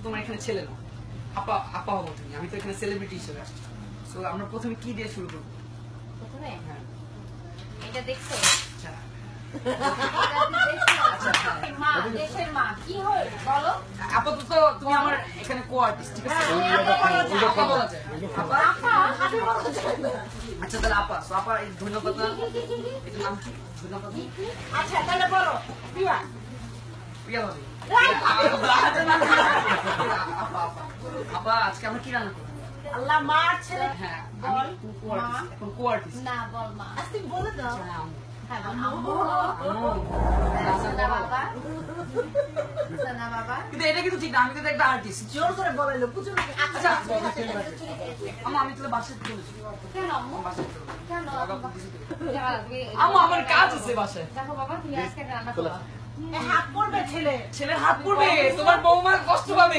তোমার এখানে ছেলে না, আপা আপা হবো তুমি, আমি তো এখানে সেলিব্রিটি হিসেবে আসছি। সো আমরা প্রথমে কি দিয়ে শুরু করবো? প্রথমে হ্যাঁ এটা দেখছো? আচ্ছা মা, দেশের মা কি হয় বলো? আপাতত তুমি আমার এখানে কো আর্টিস্ট, ঠিক আছে? আপা বলা যায়। আচ্ছা তাহলে আপা, সো আপা এই ধন্যবাদ না, এটার নাম কি? ধন্যবাদ না? আচ্ছা তাহলে বলো প্রিয়া। প্রিয়া ভাবি। আপা আজকে আমরা কি রান্না করবো? আল্লাহ মার ছেলে। হ্যাঁ বল এখন কো আর্টিস্ট। না বল মা, আজকে বলে দাও। হ্যাঁ আম্মু কিন্তু এটা কিন্তু ঠিক না, আমি কিন্তু একটা আর্টিস্ট। জোর করে বলাইলো পুজো নাকি? আচ্ছা আমি তাহলে বাসায় চলে যাই। কেন আম্মু? বাসায় চলে যাই। কেন? আম্মু আমার কাজ আছে বাসায়। দেখো বাবা তুমি আজকে রান্না করো। হাত পড়বে ছেলে, ছেলের হাত পড়বে, তোমার বৌমা কষ্ট পাবে।